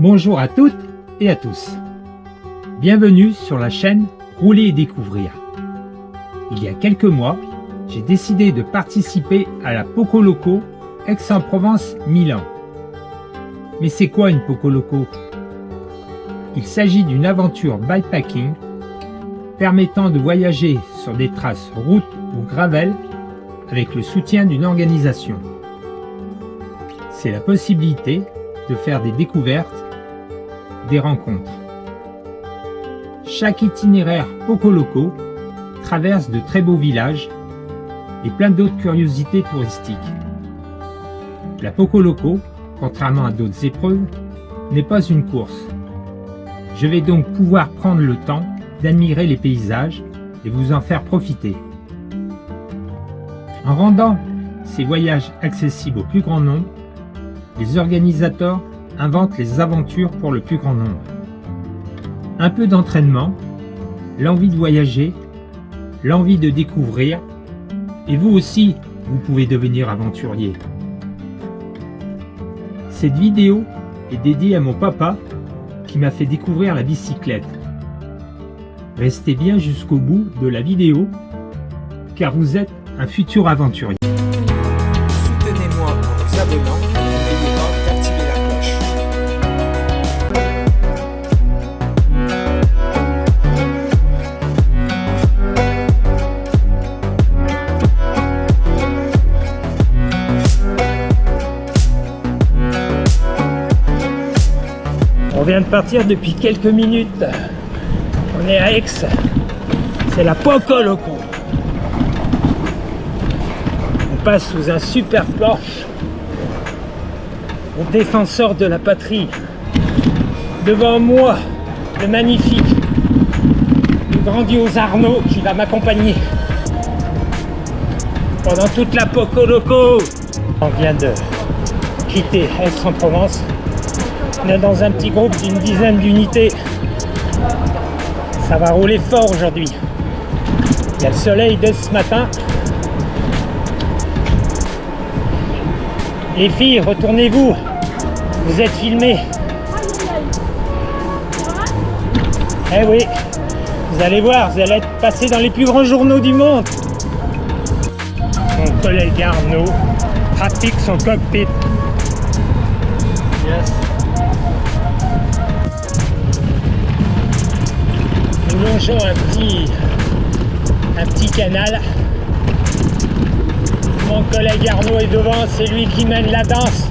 Bonjour à toutes et à tous. Bienvenue sur la chaîne Rouler et Découvrir. Il y a quelques mois, j'ai décidé de participer à la Poco Loco Aix-en-Provence Milan. Mais c'est quoi une Poco Loco? Il s'agit d'une aventure bikepacking permettant de voyager sur des traces route ou gravel avec le soutien d'une organisation. C'est la possibilité de faire des découvertes, des rencontres. Chaque itinéraire Poco Loco traverse de très beaux villages et plein d'autres curiosités touristiques. La Poco Loco, contrairement à d'autres épreuves, n'est pas une course. Je vais donc pouvoir prendre le temps d'admirer les paysages et vous en faire profiter. En rendant ces voyages accessibles au plus grand nombre, les organisateurs inventent les aventures pour le plus grand nombre. Un peu d'entraînement, l'envie de voyager, l'envie de découvrir, et vous aussi, vous pouvez devenir aventurier. Cette vidéo est dédiée à mon papa qui m'a fait découvrir la bicyclette. Restez bien jusqu'au bout de la vidéo car vous êtes un futur aventurier. Soutenez-moi en vous abonnant et n'oubliez pas d'activer la cloche. On vient de partir depuis quelques minutes. On est à Aix. C'est la Poco Loco. On passe sous un super Porsche au défenseur de la patrie. Devant moi, le magnifique, le grandiose Arnaud qui va m'accompagner pendant toute la Poco Loco. On vient de quitter Aix-en-Provence. On est dans un petit groupe d'une dizaine d'unités. Ça va rouler fort aujourd'hui. Il y a le soleil dès ce matin. Les filles, retournez-vous. Vous êtes filmées. Eh oui, vous allez voir, vous allez être passé dans les plus grands journaux du monde. Mon collègue Arnaud pratique son cockpit. Yes. Nous longeons un petit canal. Mon collègue Arnaud est devant, c'est lui qui mène la danse.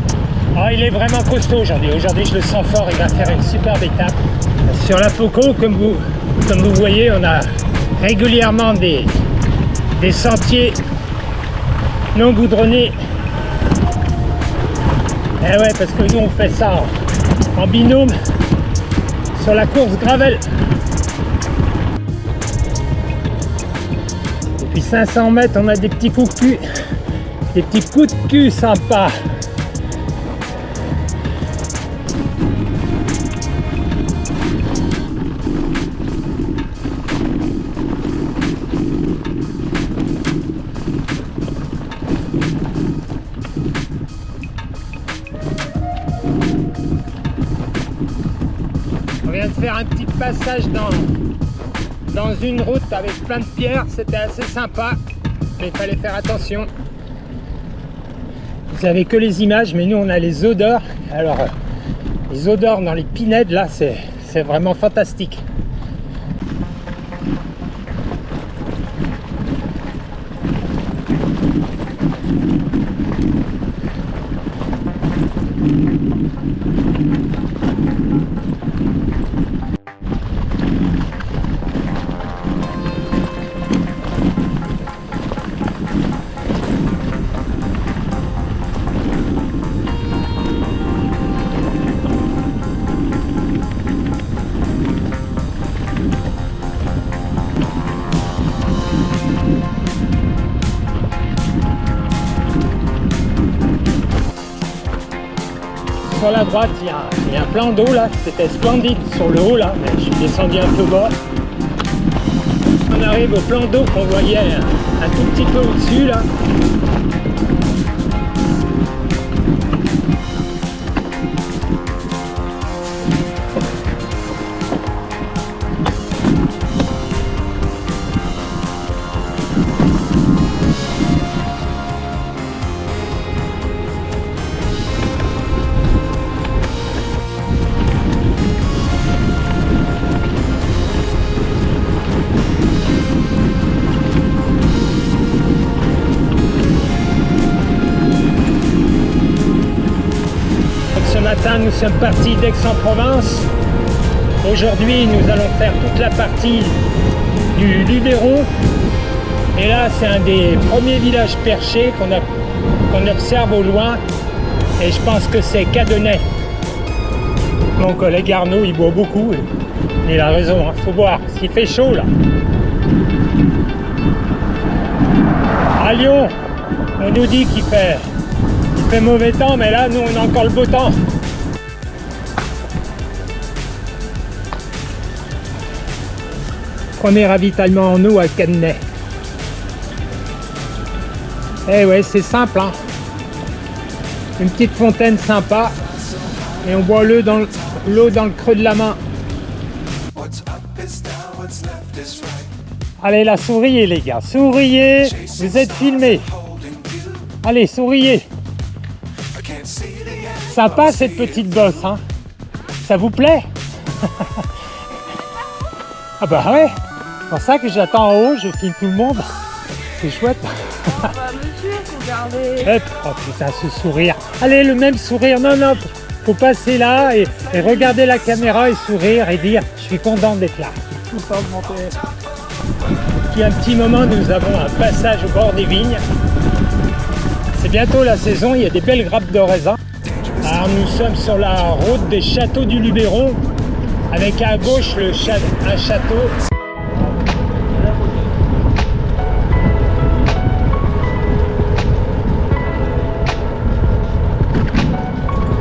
Oh, il est vraiment costaud aujourd'hui. Aujourd'hui, je le sens fort, il va faire une superbe étape. Sur la Poco, comme vous voyez, on a régulièrement des sentiers non goudronnés. Eh ouais, parce que nous, on fait ça en binôme sur la course gravel. Depuis 500 mètres, on a des petits coups de cul. Des petits coups de cul sympas. On vient de faire un petit passage dans une route avec plein de pierres. C'était assez sympa, mais il fallait faire attention. Vous avez que les images, mais nous on a les odeurs. Alors les odeurs dans les pinèdes là, c'est vraiment fantastique. Sur la droite, il y a un plan d'eau là, c'était splendide sur le haut là, mais je suis descendu un peu bas. On arrive au plan d'eau qu'on voyait un tout petit peu au-dessus là. nous sommes partis d'Aix-en-Provence. Aujourd'hui, nous allons faire toute la partie du Luberon. Et là, c'est un des premiers villages perchés qu'on observe au loin. Et je pense que c'est Cadenet. Mon collègue Arnaud, il boit beaucoup. Et il a raison, hein, faut boire, parce qu'il fait chaud là. À Lyon, on nous dit qu'il fait mauvais temps, mais là, nous, on a encore le beau temps. Premier ravitaillement en eau à Cadenet. Eh ouais, c'est simple, hein. Une petite fontaine sympa. Et on boit l'eau dans le creux de la main. Allez là, souriez les gars, souriez, vous êtes filmés. Allez, souriez. Sympa cette petite bosse, hein. Ça vous plaît? Ah bah ouais, c'est pour ça que j'attends en haut, je filme tout le monde. C'est chouette. Bah monsieur, regardez. Oh putain, ce sourire. Allez, le même sourire, non, faut passer là et regarder la caméra et sourire et dire je suis content d'être là. Depuis un petit moment, nous avons un passage au bord des vignes. C'est bientôt la saison, il y a des belles grappes de raisin. Alors nous sommes sur la route des châteaux du Luberon, avec à gauche un château.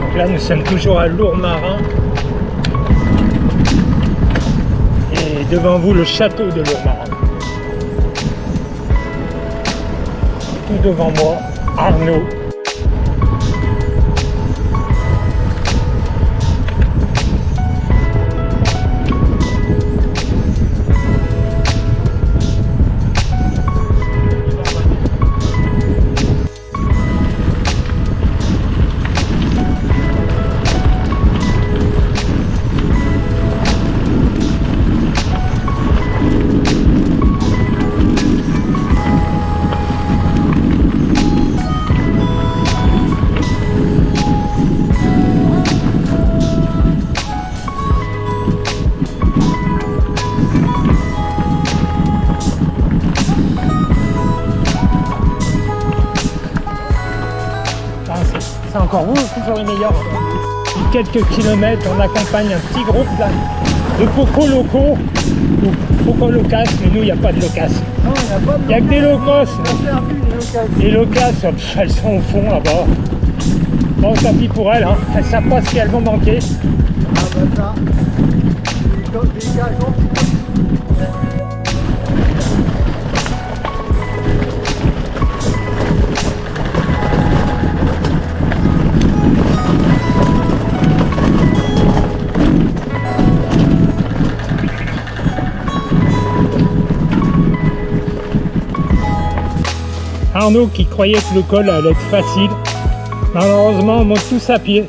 Donc là nous sommes toujours à Lourmarin. Et devant vous le château de Lourmarin. Tout devant moi, Arnaud. C'est encore vous, toujours les meilleurs. Quelques kilomètres, on accompagne un petit groupe là, de Poco Loco, ou Poco Locas, mais nous il n'y a pas de Locas. Non, il n'y a que des Locos. les Locas, elles sont au fond là-bas. Bon, tant pis pour elles, hein. Elles ne savent pas ce qu'elles vont manquer. Ah bah ça. Arnaud qui croyait que le col allait être facile, malheureusement on monte tous à pied.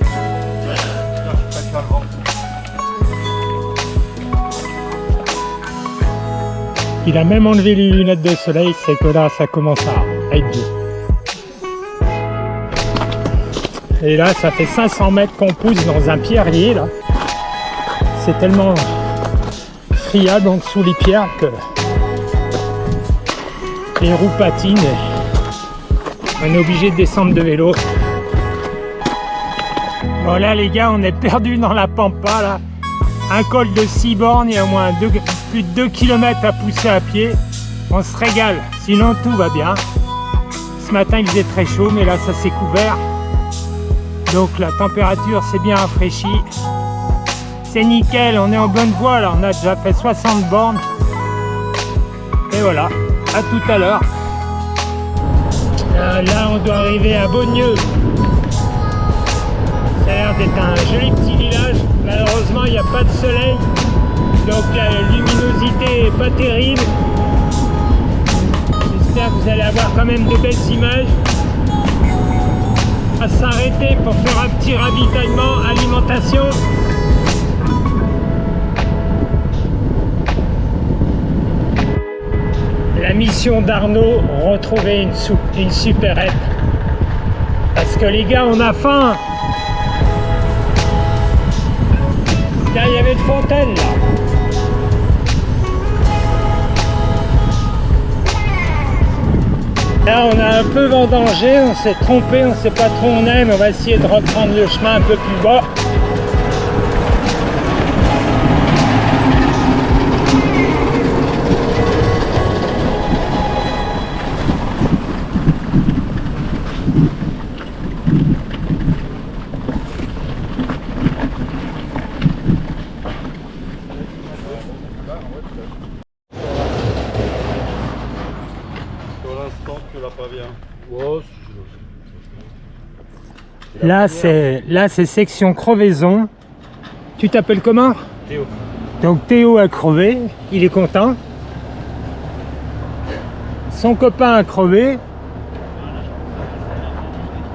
Il a même enlevé les lunettes de soleil, c'est que là ça commence à être beau. Et là ça fait 500 mètres qu'on pousse dans un pierrier là. C'est tellement friable en dessous les pierres que les roues patinent. On est obligé de descendre de vélo. Bon là les gars, on est perdu dans la pampa là. Un col de 6 bornes, il y a au moins plus de 2 km à pousser à pied. On se régale, sinon tout va bien. Ce matin il faisait très chaud, mais là ça s'est couvert. Donc la température s'est bien rafraîchie. C'est nickel, on est en bonne voie là, on a déjà fait 60 bornes. Et voilà, à tout à l'heure. Là on doit arriver à Beaugneux. Ça a l'air d'être un joli petit village. Malheureusement il n'y a pas de soleil, donc la luminosité n'est pas terrible. J'espère que vous allez avoir quand même de belles images. On va s'arrêter pour faire un petit ravitaillement, alimentation. La mission d'Arnaud, retrouver une supérette. Parce que les gars, on a faim. Tiens, il y avait une fontaine là. Là, on a un peu vendangé, on s'est trompé, on sait pas trop où on est, mais on va essayer de reprendre le chemin un peu plus bas. Là c'est section crevaison. Tu t'appelles comment? Théo. Donc Théo a crevé, il est content. Son copain a crevé.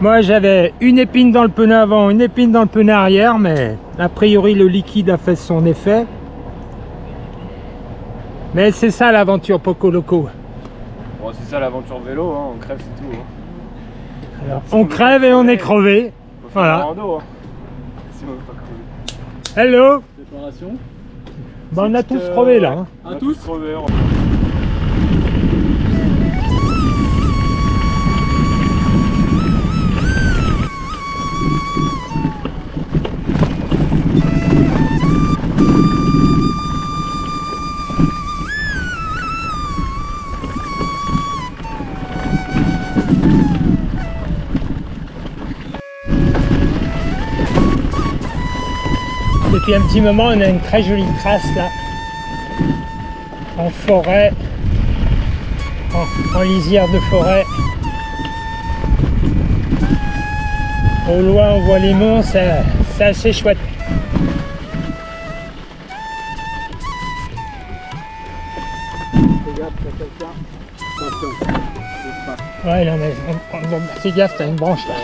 Moi j'avais une épine dans le pneu avant, une épine dans le pneu arrière, mais a priori le liquide a fait son effet. Mais c'est ça l'aventure Poco Loco. Bon, c'est ça l'aventure vélo, hein, on crève c'est tout. Hein. Alors, on crève et on est crevé. Faut faire Voilà. un rando, hein. Si on veut pas crever. Hello. Préparation. Bon, on a tous crevé là. Hein. On a tous crevé, on- Depuis un petit moment, on a une très jolie trace là, en forêt, en lisière de forêt. Au loin, on voit les monts, c'est assez chouette. Ouais, là, fais gaffe, t'as une branche là.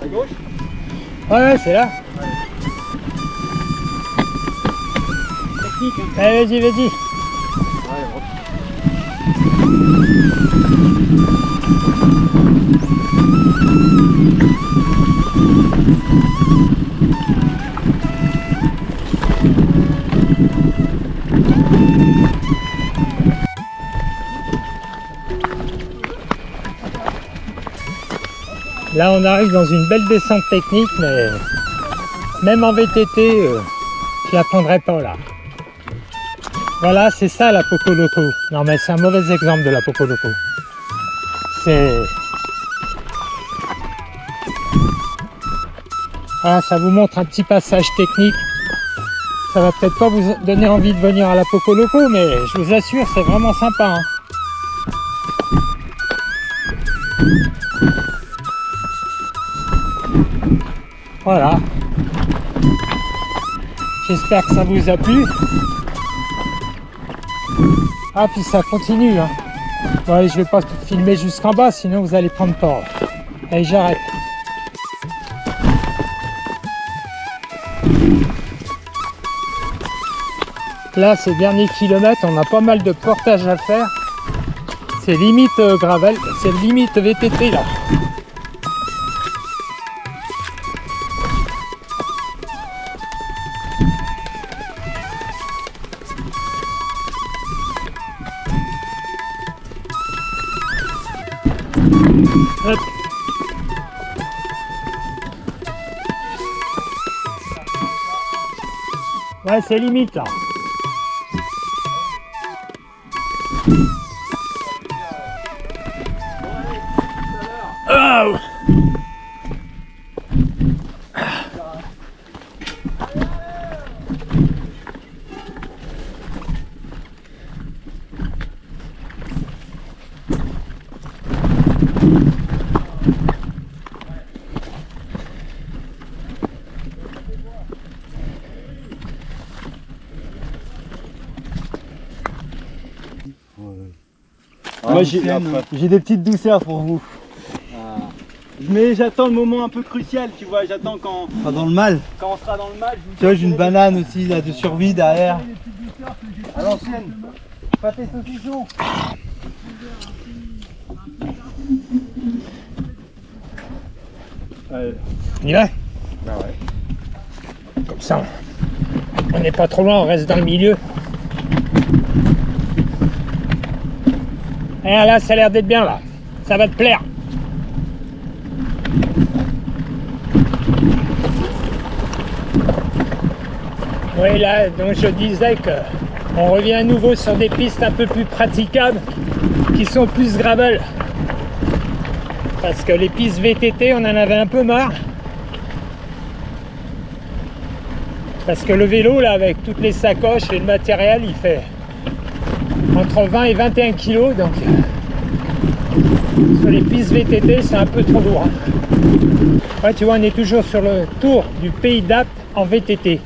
À gauche. Ouais, c'est là. Technique, hein. Allez, vas-y, vas-y. Là, on arrive dans une belle descente technique, mais même en VTT, je la prendrai pas là. Voilà, c'est ça la Poco Loco. Non, mais c'est un mauvais exemple de la Poco Loco. C'est... Voilà, ça vous montre un petit passage technique. Ça va peut-être pas vous donner envie de venir à la Poco Loco, mais je vous assure, c'est vraiment sympa. Hein. Voilà. J'espère que ça vous a plu. Ah, puis ça continue. Hein. Ouais, je vais pas filmer jusqu'en bas, sinon vous allez prendre tort. Allez, j'arrête. Là, ces derniers kilomètres, on a pas mal de portage à faire. C'est limite gravel, c'est limite VTT là. Hop. Ouais, c'est limite là. Oh. Moi j'ai des petites douceurs pour vous. Mais j'attends le moment un peu crucial, tu vois, j'attends quand Dans le mal. on sera dans le mal. Tu vois, j'ai une banane aussi là de survie derrière. À l'ancienne. Pâté saucisson. Ouais. On y va? Bah ouais. Comme ça, on n'est pas trop loin, on reste dans le milieu. Et là, ça a l'air d'être bien là. Ça va te plaire. Oui, là, donc je disais que on revient à nouveau sur des pistes un peu plus praticables, qui sont plus gravel. Parce que les pistes VTT, on en avait un peu marre. Parce que le vélo, là, avec toutes les sacoches et le matériel, il fait entre 20 et 21 kg. Donc, sur les pistes VTT, c'est un peu trop lourd. Ouais, tu vois, on est toujours sur le tour du Pays d'Apt en VTT.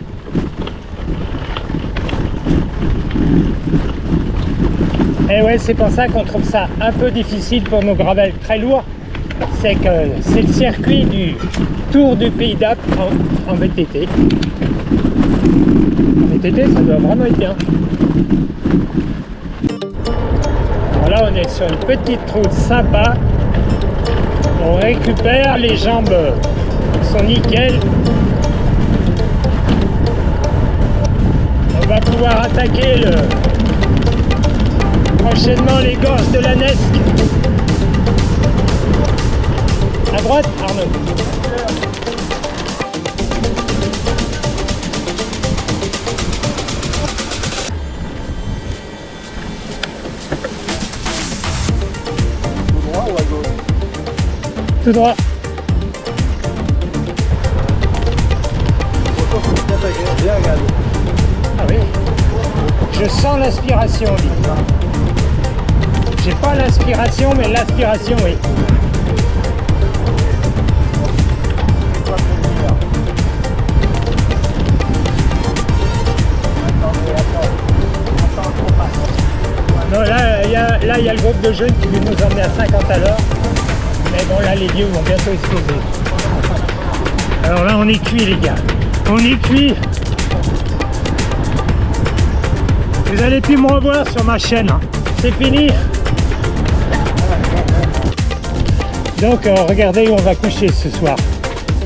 Et ouais, c'est pour ça qu'on trouve ça un peu difficile pour nos gravels très lourds. C'est que c'est le circuit du tour du Pays d'Apt en VTT. En VTT, ça doit vraiment être bien. Voilà, on est sur une petite route sympa. On récupère, les jambes sont nickel. On va pouvoir attaquer prochainement les gorges de la Nesque. À droite, Arnaud. Tout droit ou à gauche? Tout droit. Bien, regarde. Ah oui. Je sens l'inspiration, lui. J'ai pas l'inspiration, mais l'aspiration, oui. Non, là, il y a le groupe de jeunes qui veut nous emmener à 50 à l'heure. Mais bon, là, les vieux vont bientôt exploser. Alors là, on est cuit, les gars. On est cuit. Vous allez plus me revoir sur ma chaîne. Hein. C'est fini. Donc, regardez où on va coucher ce soir.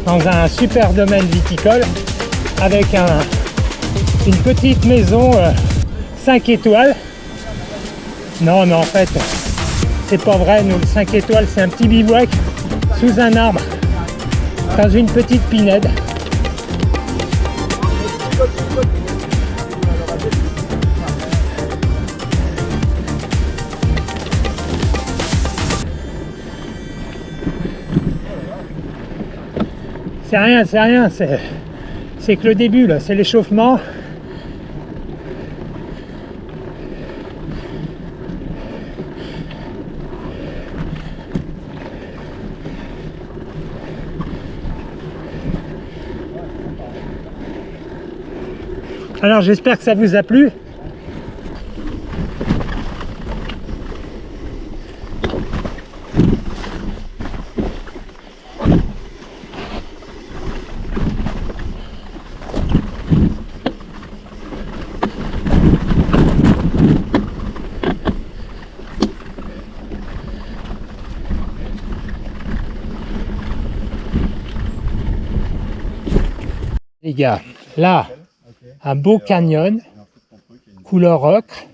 Dans un super domaine viticole. Avec une petite maison 5 étoiles. Non, mais en fait, c'est pas vrai. Nous, le 5 étoiles, c'est un petit bivouac sous un arbre. Dans une petite pinède. C'est rien, c'est que le début là, c'est l'échauffement. Alors j'espère que ça vous a plu. Les gars, là, un beau canyon, couleur ocre,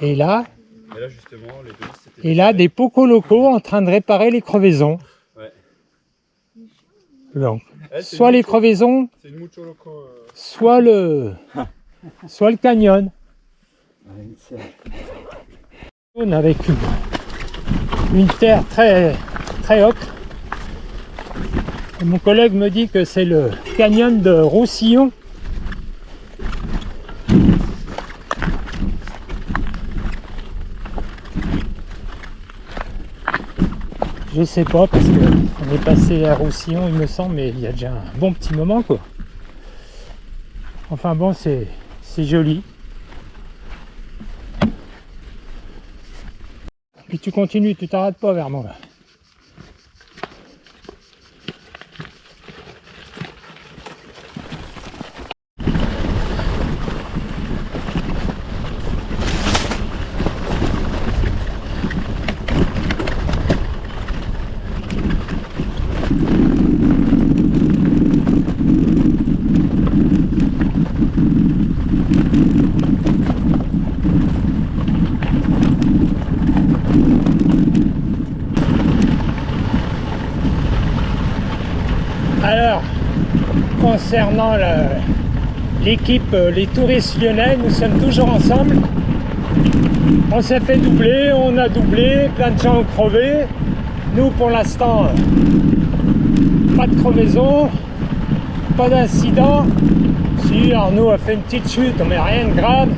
et là, des pocos locaux en train de réparer les crevaisons. Donc, soit les crevaisons, soit le canyon. Avec une terre très, très ocre. Et mon collègue me dit que c'est le canyon de Roussillon. Je sais pas parce qu'on est passé à Roussillon il me semble, mais il y a déjà un bon petit moment quoi. Enfin bon, c'est joli. Puis tu continues, tu t'arrêtes pas vers moi là. Alors, concernant l'équipe, les touristes lyonnais, nous sommes toujours ensemble. On s'est fait doubler, on a doublé, plein de gens ont crevé. Nous, pour l'instant, pas de crevaison, pas d'incident. Si Arnaud a fait une petite chute, mais rien de grave.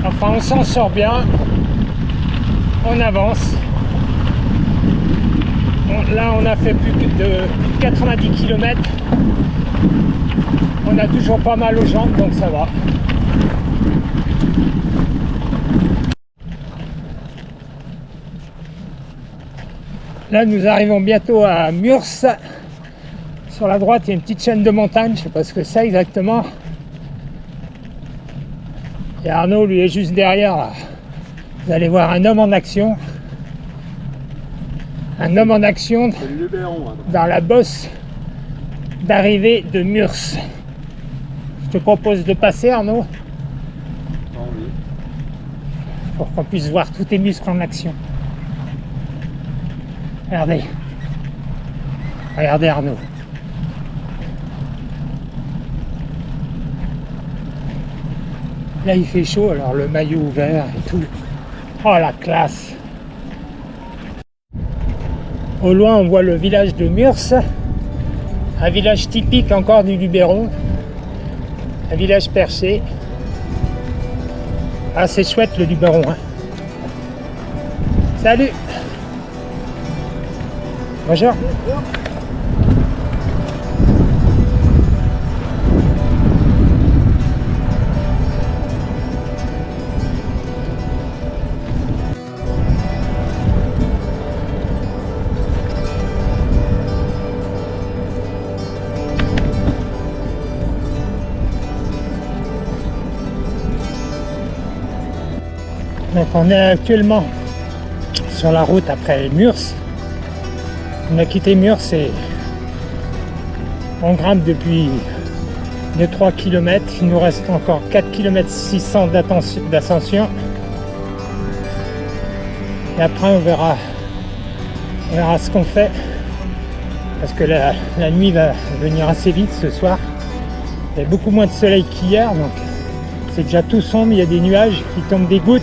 Enfin, on s'en sort bien. On avance. Là, on a fait plus de 90 km. On a toujours pas mal aux jambes, donc ça va. Là, nous arrivons bientôt à Murs. Sur la droite, il y a une petite chaîne de montagne, je sais pas ce que c'est exactement. Et Arnaud, lui, est juste derrière, là. Vous allez voir un homme en action. Un homme en action dans la bosse d'arrivée de Murs. Je te propose de passer, Arnaud, pour qu'on puisse voir tous tes muscles en action. Regardez. Regardez Arnaud. Là il fait chaud, alors le maillot ouvert et tout. Oh la classe! Au loin on voit le village de Murs, un village typique encore du Luberon, un village perché. Ah c'est chouette le Luberon, hein. Salut! Bonjour. Donc on est actuellement sur la route après Murs. On a quitté Murs et on grimpe depuis 2-3 km. Il nous reste encore 4 km 600 d'ascension. Et après on verra ce qu'on fait. Parce que la nuit va venir assez vite ce soir. Il y a beaucoup moins de soleil qu'hier, donc c'est déjà tout sombre, il y a des nuages qui tombent des gouttes.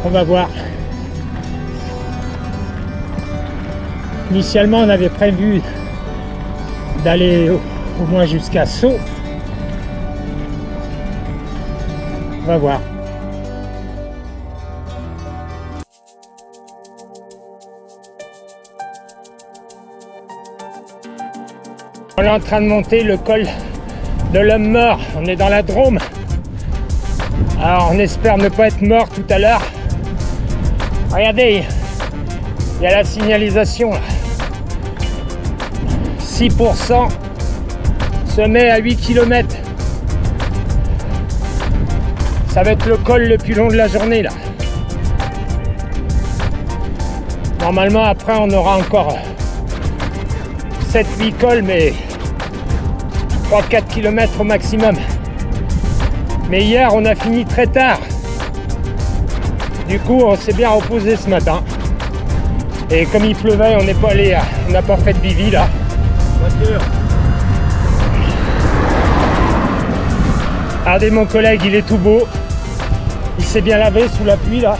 On va voir. Initialement, on avait prévu d'aller au moins jusqu'à Sceaux. On va voir. On est en train de monter le col de l'homme mort. On est dans la Drôme. Alors, on espère ne pas être mort tout à l'heure. Regardez, il y a la signalisation là. 6%, sommet à 8 km. Ça va être le col le plus long de la journée là. Normalement après on aura encore 7-8 cols, mais 3-4 km au maximum. Mais hier on a fini très tard. Du coup on s'est bien reposé ce matin. Et comme il pleuvait, on n'est pas allé, on n'a pas fait de bivi là. Voiture. Regardez mon collègue, il est tout beau. Il s'est bien lavé sous la pluie là.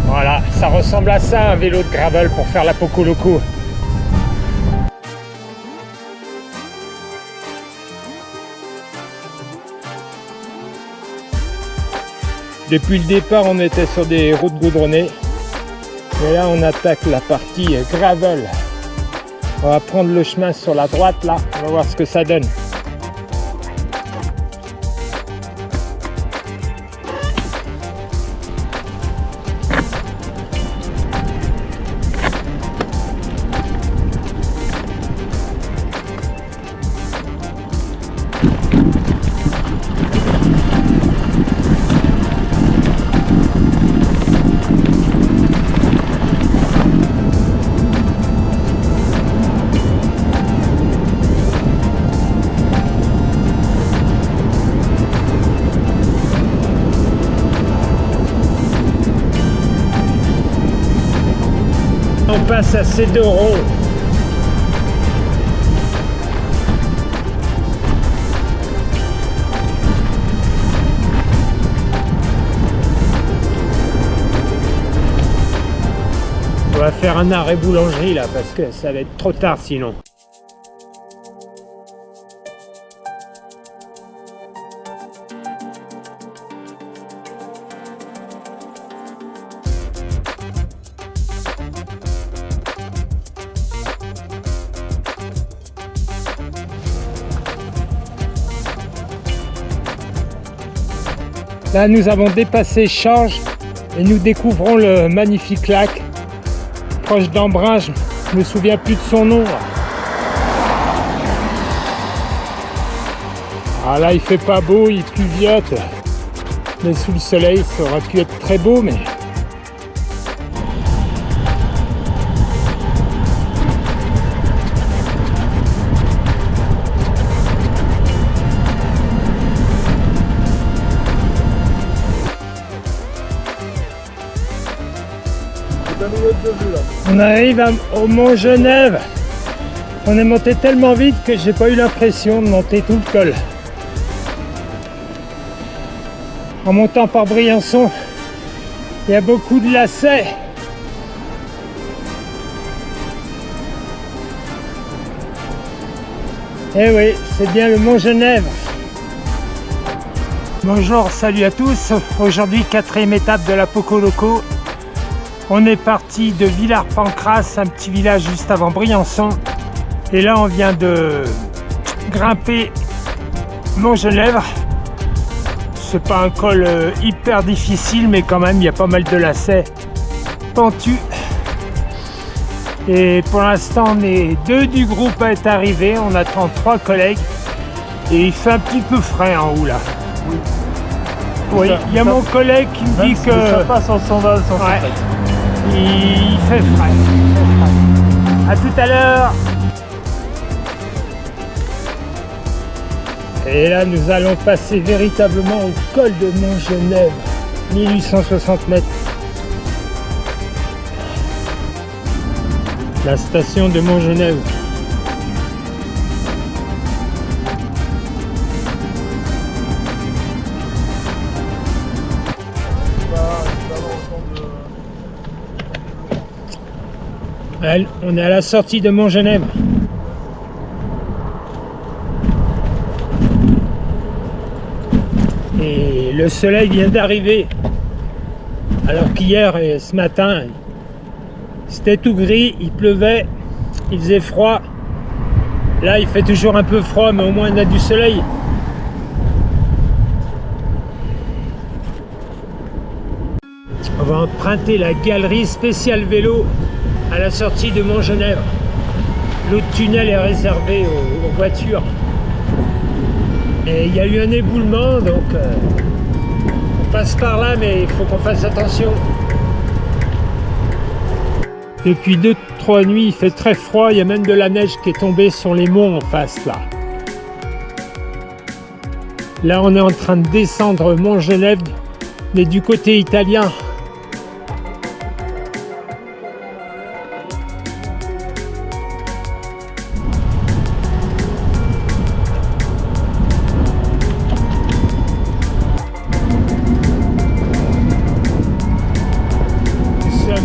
Voilà, ça ressemble à ça un vélo de gravel pour faire la Poco Loco. Depuis le départ, on était sur des routes goudronnées. Et là, on attaque la partie gravel. On va prendre le chemin sur la droite, là. On va voir ce que ça donne. On passe à Cédoro. On va faire un arrêt boulangerie là parce que ça va être trop tard sinon. Là nous avons dépassé Change et nous découvrons le magnifique lac proche d'Embrun, je me souviens plus de son nom. Ah là il fait pas beau, il pluviote, mais sous le soleil ça aurait pu être très beau mais... On arrive au Mont Genève. On est monté tellement vite que j'ai pas eu l'impression de monter tout le col. En montant par Briançon, il y a beaucoup de lacets. Eh oui, c'est bien le Mont Genève. Bonjour, salut à tous. Aujourd'hui, 4e étape de la Poco-Loco. On est parti de Villars-Pancrace, un petit village juste avant Briançon. Et là, on vient de grimper Mont Genève. C'est pas un col hyper difficile, mais quand même, il y a pas mal de lacets pentus. Et pour l'instant, on est 2 du groupe à être arrivés. On attend 3 collègues. Et il fait un petit peu frais en haut là. Oui, il y a mon collègue qui me dit que... Ça passe en sandales sans ouais. Il fait frais. A tout à l'heure. Et là, nous allons passer véritablement au col de Mont Genève, 1860 mètres. La station de Mont Genève. On est à la sortie de Mont Genève. Et le soleil vient d'arriver. Alors qu'hier et ce matin, c'était tout gris, il pleuvait, il faisait froid. Là, il fait toujours un peu froid, mais au moins on a du soleil. On va emprunter la galerie spéciale vélo à la sortie de Mont Genève. L'autre tunnel est réservé aux voitures. Et il y a eu un éboulement, donc on passe par là, mais il faut qu'on fasse attention. Depuis 2-3 nuits, il fait très froid, il y a même de la neige qui est tombée sur les monts en face là. Là, on est en train de descendre Mont Genève, mais du côté italien.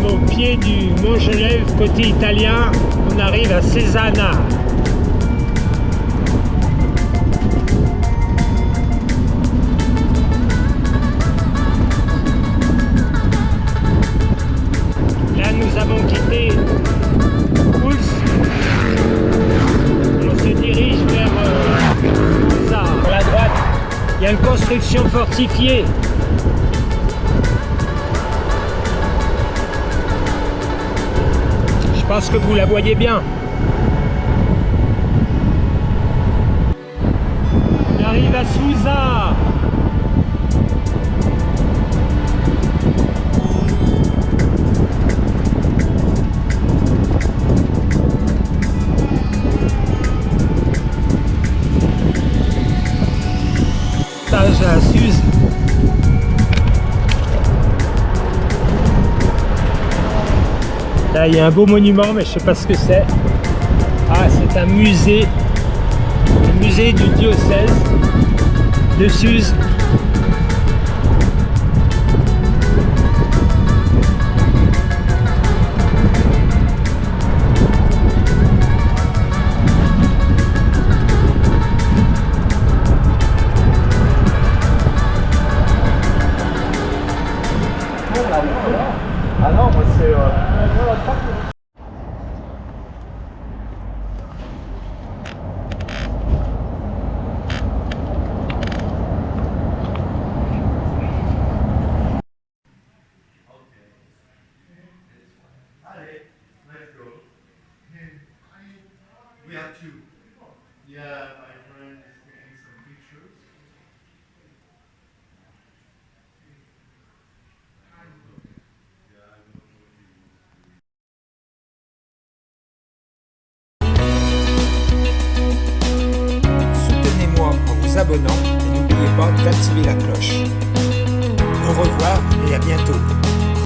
Au pied du Mont Genève, côté italien, on arrive à Cesana. Là, nous avons quitté Pouls. On se dirige vers ça, à la droite. Il y a une construction fortifiée. Je pense que vous la voyez bien. On arrive à Susa. Stage à Suse. Là, il y a un beau monument, mais je sais pas ce que c'est. Ah, c'est un musée. Le musée du diocèse de Suse. Ah non, moi c'est...